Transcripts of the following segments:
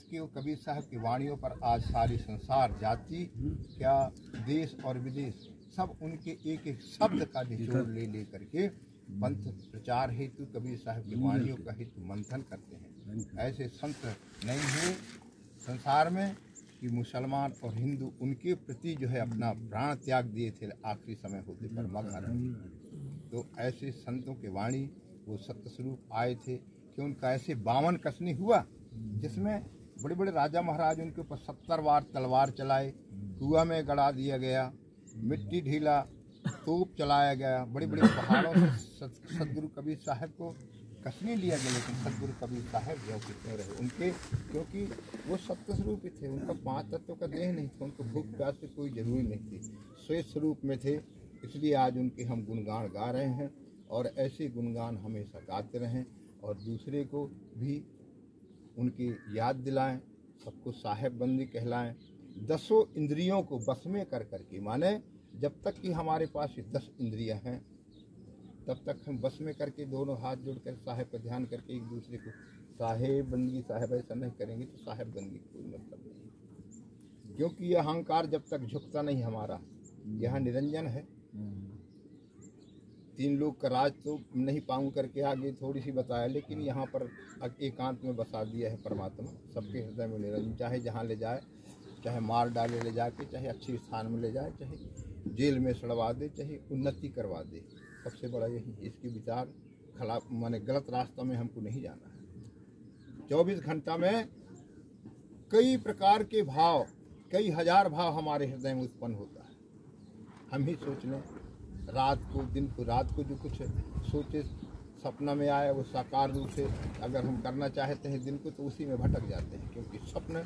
कि कबीर साहब की वाणियों पर आज सारी संसार, जाति क्या देश और विदेश सब उनके एक एक शब्द का निचोड़ ले ले करके पंथ प्रचार हेतु कबीर साहब की वाणियों का हेतु मंथन करते हैं। ऐसे संत नहीं हुए संसार में कि मुसलमान और हिंदू उनके प्रति जो है अपना प्राण त्याग दिए थे आखिरी समय होते पर मगहर। तो ऐसे संतों के वाणी वो सत्य स्वरूप आए थे कि उनका ऐसे 52 कसनी हुआ जिसमें बड़े बड़े राजा महाराज उनके ऊपर 70 बार तलवार चलाए, कुआं में गड़ा दिया गया, मिट्टी ढीला, तोप चलाया गया, बड़े बड़े पहाड़ों से सदगुरु कबीर साहब को कसनी लिया गया। लेकिन सदगुरु कबीर साहब जो कितने रहे उनके, क्योंकि वो सत्य स्वरूप थे, उनका 5 तत्वों का देह नहीं था, उनको भूख प्यास से कोई जरूरी नहीं थी, श्वेत स्वरूप में थे। इसलिए आज उनके हम गुणगान गा रहे हैं और ऐसे गुणगान हमेशा गाते रहें और दूसरे को भी उनकी याद दिलाएं, सबको साहेब बंदी कहलाएं। 10 इंद्रियों को बस में कर करके, माने जब तक कि हमारे पास ये 10 इंद्रियां हैं तब तक हम बस में करके दोनों हाथ जोड़कर साहेब का ध्यान करके एक दूसरे को साहेब बंदी साहेब ऐसा नहीं करेंगे तो साहेब बंदी कोई मतलब नहीं। क्योंकि यह अहंकार जब तक झुकता नहीं हमारा, यहाँ निरंजन है। 3 लोग का राज तो नहीं पाऊँ करके आगे थोड़ी सी बताया, लेकिन यहाँ पर एकांत में बसा दिया है परमात्मा सबके हृदय में निरंजन। चाहे जहाँ ले जाए, चाहे मार डाले ले जाके, चाहे अच्छे स्थान में ले जाए, चाहे जेल में सड़वा दे, चाहे उन्नति करवा दे, सबसे बड़ा यही। इसके विचार खिलाफ माने गलत रास्ता में हमको नहीं जाना है। 24 घंटा में कई प्रकार के भाव, कई हजार भाव हमारे हृदय में उत्पन्न होता है। हम ही सोच लें, रात को दिन को, रात को जो कुछ सोचे सपना में आया वो साकार रूप से अगर हम करना चाहते हैं दिन को तो उसी में भटक जाते हैं। क्योंकि स्वप्न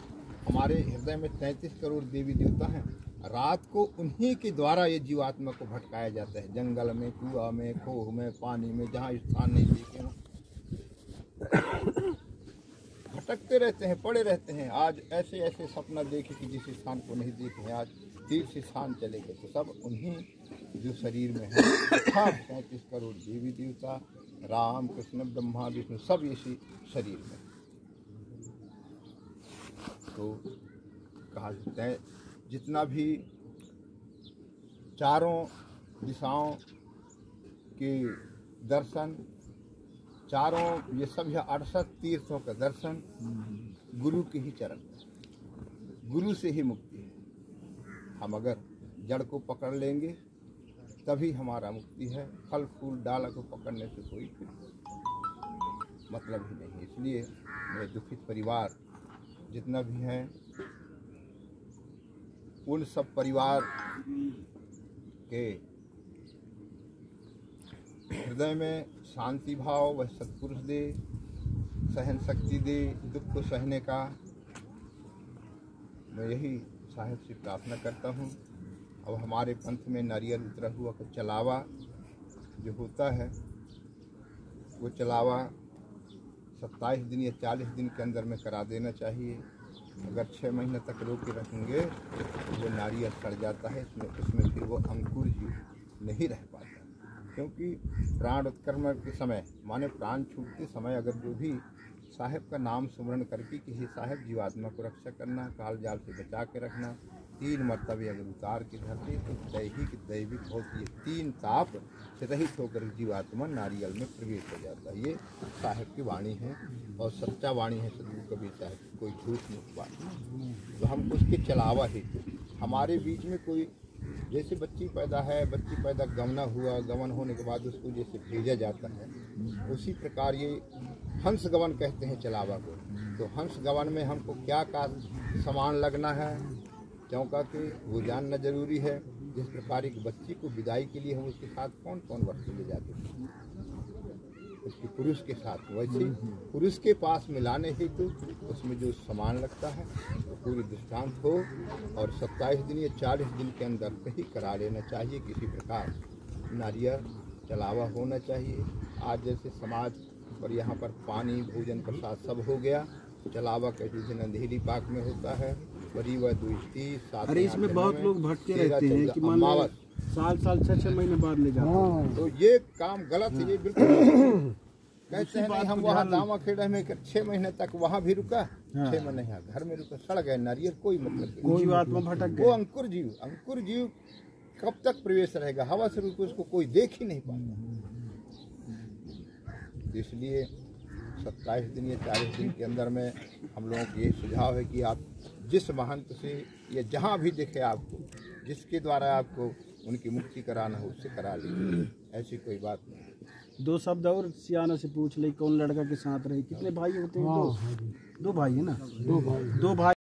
हमारे हृदय में 33 करोड़ देवी देवता हैं, रात को उन्हीं के द्वारा ये जीवात्मा को भटकाया जाता है। जंगल में, कुआं में, खोह में, पानी में, जहाँ स्थान नहीं देखे हो भटकते रहते हैं, पड़े रहते हैं। आज ऐसे ऐसे सपना देखे कि जिस स्थान को नहीं देखे, आज तीर्थ स्थान चले गए, तो सब उन्हीं जो शरीर में है। 33 करोड़ देवी देवता, राम कृष्ण ब्रह्मा विष्णु सब इसी शरीर में। तो कहा जाता है जितना भी चारों दिशाओं के दर्शन, चारों ये सब 68 तीर्थों का दर्शन गुरु के ही चरण, गुरु से ही मुक्ति है। हम अगर जड़ को पकड़ लेंगे तभी हमारा मुक्ति है। फल फूल डाला को पकड़ने से कोई मतलब ही नहीं। इसलिए मेरे दुखित परिवार जितना भी हैं, उन सब परिवार के हृदय में शांति भाव वह सत्पुरुष दे, सहन शक्ति दे, दुख को सहने का। मैं यही साहिब से प्रार्थना करता हूँ। अब हमारे पंथ में नारियल उतरा हुआ का चलावा जो होता है, वो चलावा 27 दिन या 40 दिन के अंदर में करा देना चाहिए। अगर 6 महीने तक रोक के रखेंगे तो वो नारियल सड़ जाता है, उसमें फिर वो अंकुर ही नहीं रह पाता। क्योंकि प्राण उत्क्रमण के समय, माने प्राण छूटते समय, अगर जो भी साहेब का नाम स्मरण करके कि हे साहेब जीवात्मा को रक्षा करना, काल जाल से बचा के रखना, 3 मर्तबे अगर उतार के धरते तो दैहिक दैविक होती है 3 ताप से रहित होकर जीवात्मा नारियल में प्रवेश हो जाता है। ये साहेब की वाणी है और सच्चा वाणी है सदगुरु कबीर साहब, कोई झूठ नहीं बात। तो हम उसके चलावा हेतु हमारे बीच में कोई, जैसे बच्ची पैदा है, बच्ची पैदा गमना हुआ, गमन होने के बाद उसको जैसे भेजा जाता है, उसी प्रकार ये हंस गमन कहते हैं चलावा को। तो हंस गमन में हमको क्या का सामान लगना है, क्योंकि कि वो जानना जरूरी है। जिस प्रकार एक बच्ची को विदाई के लिए हम उसके साथ कौन कौन वस्तु ले जाते हैं, उसके पुरुष के साथ, वैसे पुरुष के पास मिलाने हेतु उसमें जो सामान लगता है वो पूरी दृष्टांत हो और 27 दिन या 40 दिन के अंदर ही करा लेना चाहिए। किसी प्रकार नारियल चलावा होना चाहिए। आज जैसे समाज पर यहाँ पर पानी भोजन प्रसाद सब हो गया, चलावा कैसे दिन अंधेरी पाक में होता है, बड़ी व 2-3-7। अरे इसमें बहुत लोग भटके रहते हैं कि साल 6-6 महीने बाद ले जाते हैं। तो ये काम गलत है, ये बिल्कुल कहते हैं नहीं हम वहाँ दामा खेड़ा में 6 महीने तक वहाँ भी रुका, 6 महीने यहाँ घर में रुका, सड़ गए नारियल, कोई मतलब नहीं। जीवात्मा में भटक वो गए। अंकुर जीव कब तक प्रवेश रहेगा? हवा से रुक उसको कोई देख ही नहीं पाता। इसलिए 27 दिन या 40 दिन के अंदर में हम लोगों को ये सुझाव है कि आप जिस महंत से या जहाँ भी देखे आपको, जिसके द्वारा आपको उनकी मुक्ति कराना हो उससे करा लीजिए, ऐसी कोई बात नहीं। 2 शब्द और सियाना से पूछ ले, कौन लड़का के साथ रहे, कितने भाई होते हैं? 2 भाई है ना? 2 भाई।